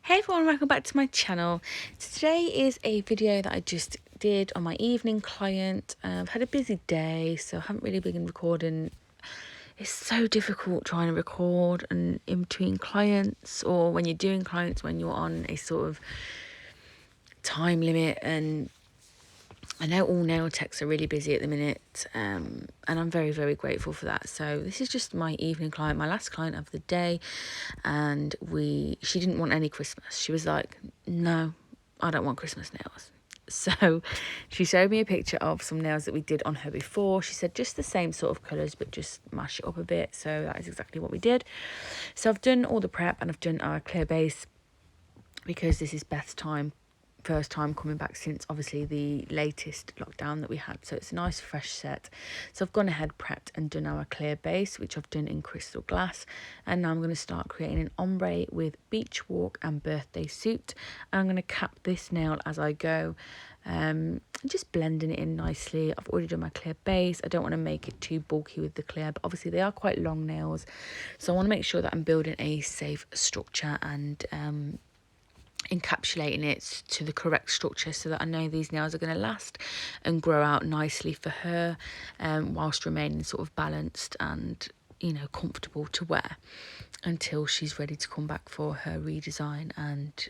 Hey everyone, welcome back to my channel. Today is a video that I just did on my evening client. I've had a busy day, so I haven't really been recording. It's so difficult trying to record and in between clients, or when you're doing clients when you're on a sort of time limit. And I know all nail techs are really busy at the minute, and I'm very, very grateful for that. So this is just my evening client, my last client of the day, and she didn't want any Christmas. She was like, no, I don't want Christmas nails. So she showed me a picture of some nails that we did on her before. She said just the same sort of colours, but just mash it up a bit. So that is exactly what we did. So I've done all the prep and I've done our clear base because this is Beth's first time coming back since obviously the latest lockdown that we had, so it's a nice fresh set. So I've gone ahead, prepped and done our clear base, which I've done in crystal glass, and now I'm going to start creating an ombre with beach walk and birthday suit, and I'm going to cap this nail as I go, just blending it in nicely. I've already done my clear base. I don't want to make it too bulky with the clear, but obviously they are quite long nails, so I want to make sure that I'm building a safe structure and encapsulating it to the correct structure so that I know these nails are going to last and grow out nicely for her, whilst remaining sort of balanced and, you know, comfortable to wear until she's ready to come back for her redesign and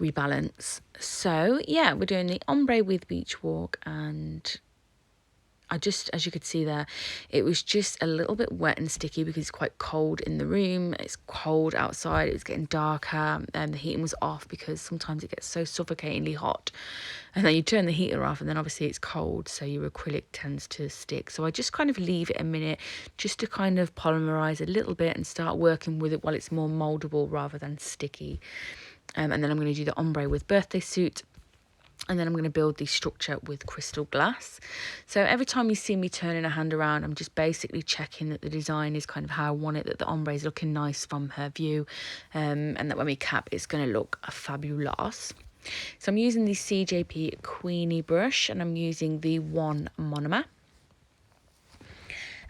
rebalance. So yeah, we're doing the ombre with beach walk, and I just, as you could see there, it was just a little bit wet and sticky because it's quite cold in the room. It's cold outside. It was getting darker, and the heating was off because sometimes it gets so suffocatingly hot. And then you turn the heater off and then obviously it's cold, so your acrylic tends to stick. So I just kind of leave it a minute just to kind of polymerize a little bit and start working with it while it's more moldable rather than sticky. And then I'm going to do the ombre with birthday suit. And then I'm going to build the structure with crystal glass. So every time you see me turning a hand around, I'm just basically checking that the design is kind of how I want it, that the ombre is looking nice from her view, and that when we cap, it's going to look fabulous. So I'm using the CJP Queenie brush, and I'm using the 1 monomer.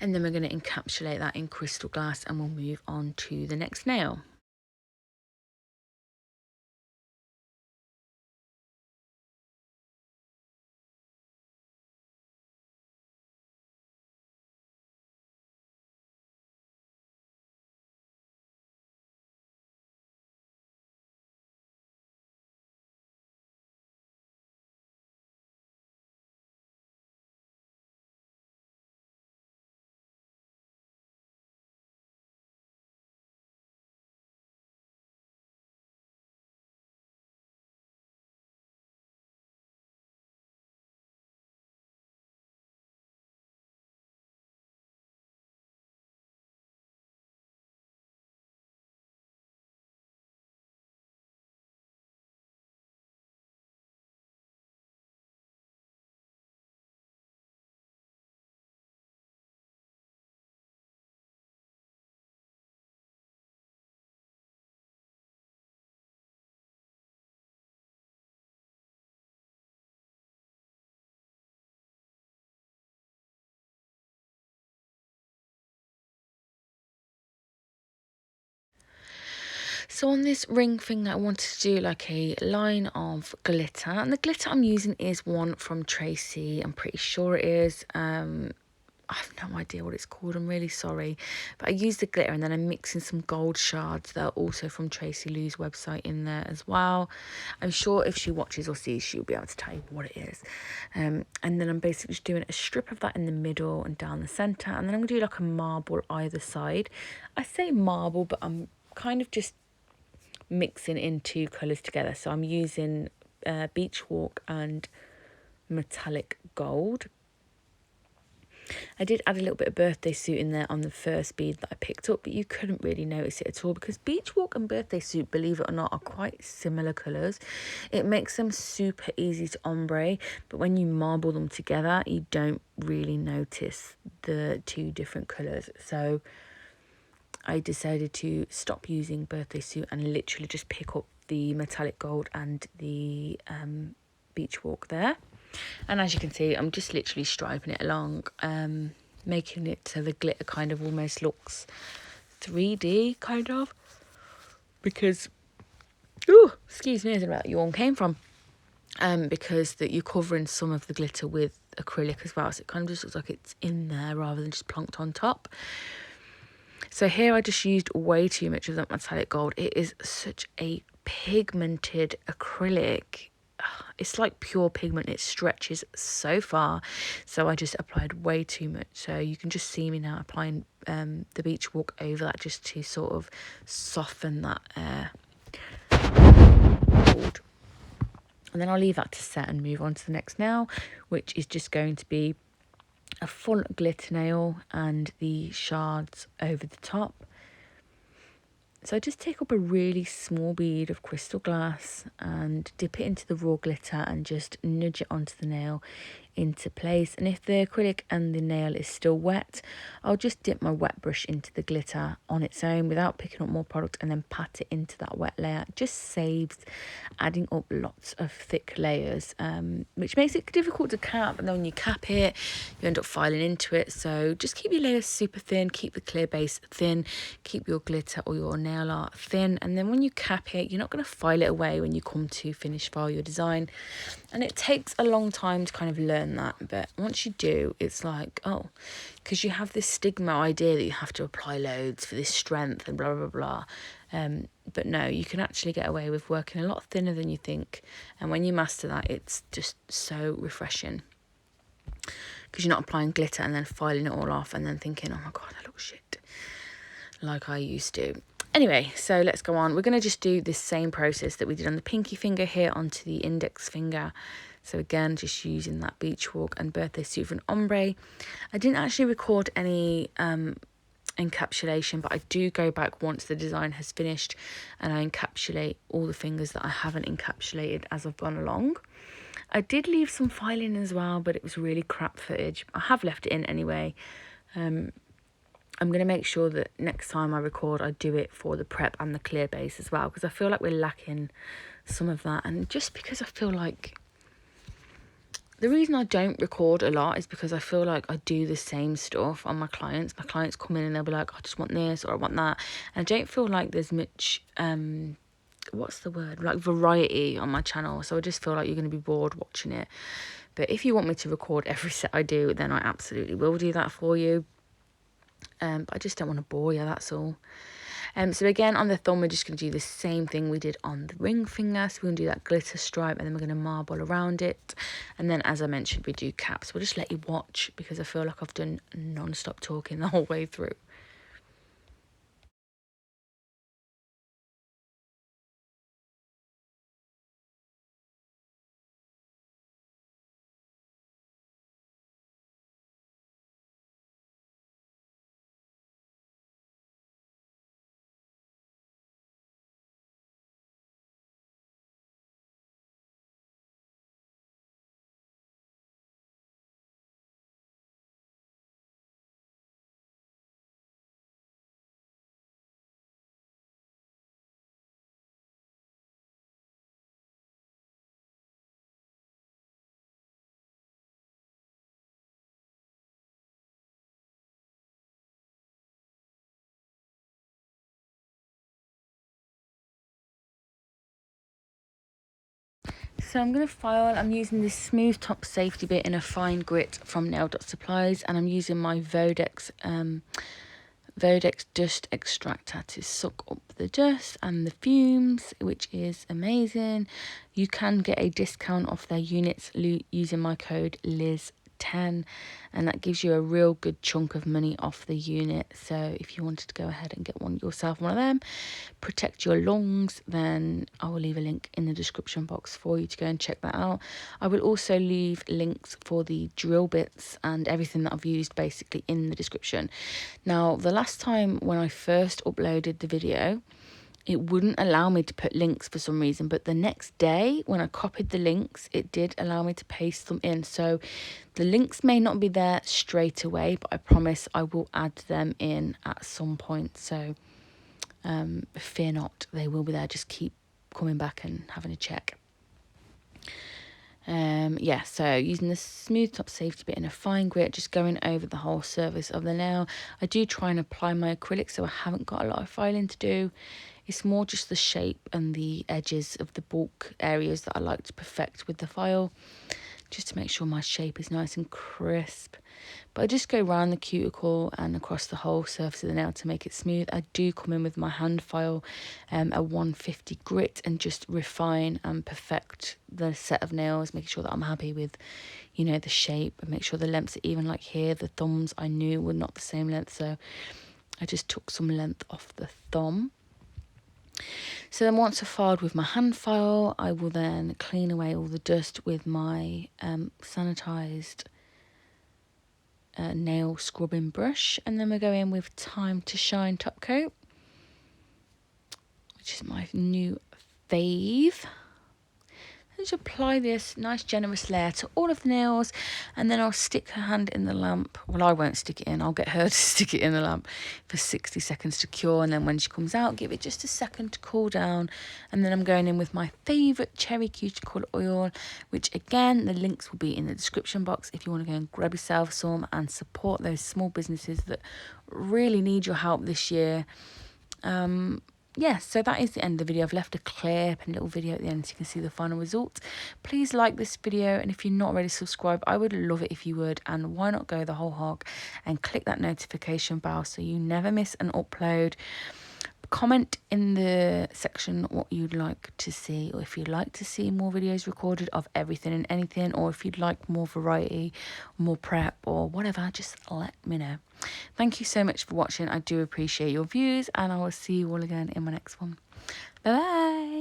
And then we're going to encapsulate that in crystal glass, and we'll move on to the next nail. So on this ring thing, I wanted to do like a line of glitter, and the glitter I'm using is one from Tracy. I'm pretty sure it is. I have no idea what it's called. I'm really sorry, but I use the glitter and then I'm mixing some gold shards that are also from Tracy Lou's website in there as well. I'm sure if she watches or sees, she'll be able to tell you what it is. And then I'm basically just doing a strip of that in the middle and down the center, and then I'm gonna do like a marble either side. I say marble, but I'm kind of just mixing in two colours together. So I'm using beach walk and metallic gold. I did add a little bit of birthday suit in there on the first bead that I picked up, but you couldn't really notice it at all because beach walk and birthday suit, believe it or not, are quite similar colours. It makes them super easy to ombre, but when you marble them together, you don't really notice the two different colours. So I decided to stop using birthday suit and literally just pick up the metallic gold and the beach walk there. And as you can see, I'm just literally striping it along, making it so the glitter kind of almost looks 3D, kind of. because, ooh, excuse me, I don't know where that yawn came from. Because that you're covering some of the glitter with acrylic as well, so it kind of just looks like it's in there rather than just plonked on top. So here I just used way too much of that metallic gold. It is such a pigmented acrylic. It's like pure pigment. It stretches so far. So I just applied way too much. So you can just see me now applying the beach walk over that just to sort of soften that gold. And then I'll leave that to set and move on to the next nail, which is just going to be a full glitter nail and the shards over the top. So I just take up a really small bead of crystal glass and dip it into the raw glitter and just nudge it onto the nail into place. And if the acrylic and the nail is still wet, I'll just dip my wet brush into the glitter on its own without picking up more product and then pat it into that wet layer. It just saves adding up lots of thick layers, which makes it difficult to cap, and then when you cap it you end up filing into it. So just keep your layers super thin, keep the clear base thin, keep your glitter or your nail art thin, and then when you cap it you're not going to file it away when you come to finish file your design. And it takes a long time to kind of learn that, but once you do, it's like, oh, because you have this stigma idea that you have to apply loads for this strength and blah blah blah. But no, you can actually get away with working a lot thinner than you think, and when you master that, it's just so refreshing, because you're not applying glitter and then filing it all off and then thinking, oh my god, I look shit like I used to. Anyway, so let's go on. We're going to just do this same process that we did on the pinky finger here onto the index finger. So again, just using that beach walk and birthday suit for an ombre. I didn't actually record any encapsulation, but I do go back once the design has finished and I encapsulate all the fingers that I haven't encapsulated as I've gone along. I did leave some filing as well, but it was really crap footage. I have left it in anyway. I'm going to make sure that next time I record, I do it for the prep and the clear base as well, because I feel like we're lacking some of that. And just because I feel like the reason I don't record a lot is because I feel like I do the same stuff on my clients. My clients come in and they'll be like, I just want this or I want that. And I don't feel like there's much, what's the word? Like variety on my channel. So I just feel like you're going to be bored watching it. But if you want me to record every set I do, then I absolutely will do that for you. But I just don't want to bore you, that's all. So again, on the thumb, we're just going to do the same thing we did on the ring finger. So we're going to do that glitter stripe, and then we're going to marble around it. And then, as I mentioned, we do caps. We'll just let you watch, because I feel like I've done non-stop talking the whole way through. So I'm going to file, I'm using this smooth top safety bit in a fine grit from Nail Dot Supplies, and I'm using my Vodex dust extractor to suck up the dust and the fumes, which is amazing. You can get a discount off their units using my code Liz10, and that gives you a real good chunk of money off the unit. So if you wanted to go ahead and get one yourself, one of them, protect your lungs, then I will leave a link in the description box for you to go and check that out. I will also leave links for the drill bits and everything that I've used basically in the description. Now, the last time when I first uploaded the video, it wouldn't allow me to put links for some reason, but the next day when I copied the links, it did allow me to paste them in. So the links may not be there straight away, but I promise I will add them in at some point. So fear not, they will be there. Just keep coming back and having a check. Yeah, so using the smooth top safety bit in a fine grit, just going over the whole surface of the nail. I do try and apply my acrylic, so I haven't got a lot of filing to do. It's more just the shape and the edges of the bulk areas that I like to perfect with the file, just to make sure my shape is nice and crisp. But I just go around the cuticle and across the whole surface of the nail to make it smooth. I do come in with my hand file, a 150 grit, and just refine and perfect the set of nails, making sure that I'm happy with, you know, the shape, and make sure the lengths are even. Like here, the thumbs I knew were not the same length, so I just took some length off the thumb. So then once I've filed with my hand file, I will then clean away all the dust with my sanitised nail scrubbing brush, and then we go in with Time to Shine top coat, which is my new fave. And just apply this nice generous layer to all of the nails, and then I'll stick her hand in the lamp. Well, I won't stick it in, I'll get her to stick it in the lamp for 60 seconds to cure, and then when she comes out, give it just a second to cool down. And then I'm going in with my favourite cherry cuticle oil, which again, the links will be in the description box if you want to go and grab yourself some and support those small businesses that really need your help this year. Yeah, so that is the end of the video. I've left a clip and a little video at the end so you can see the final result. Please like this video, and if you're not already subscribed, I would love it if you would. And why not go the whole hog and click that notification bell so you never miss an upload. Comment in the section what you'd like to see, or if you'd like to see more videos recorded of everything and anything, or if you'd like more variety, more prep, or whatever, just let me know. Thank you so much for watching. I do appreciate your views, and I will see you all again in my next one. Bye bye.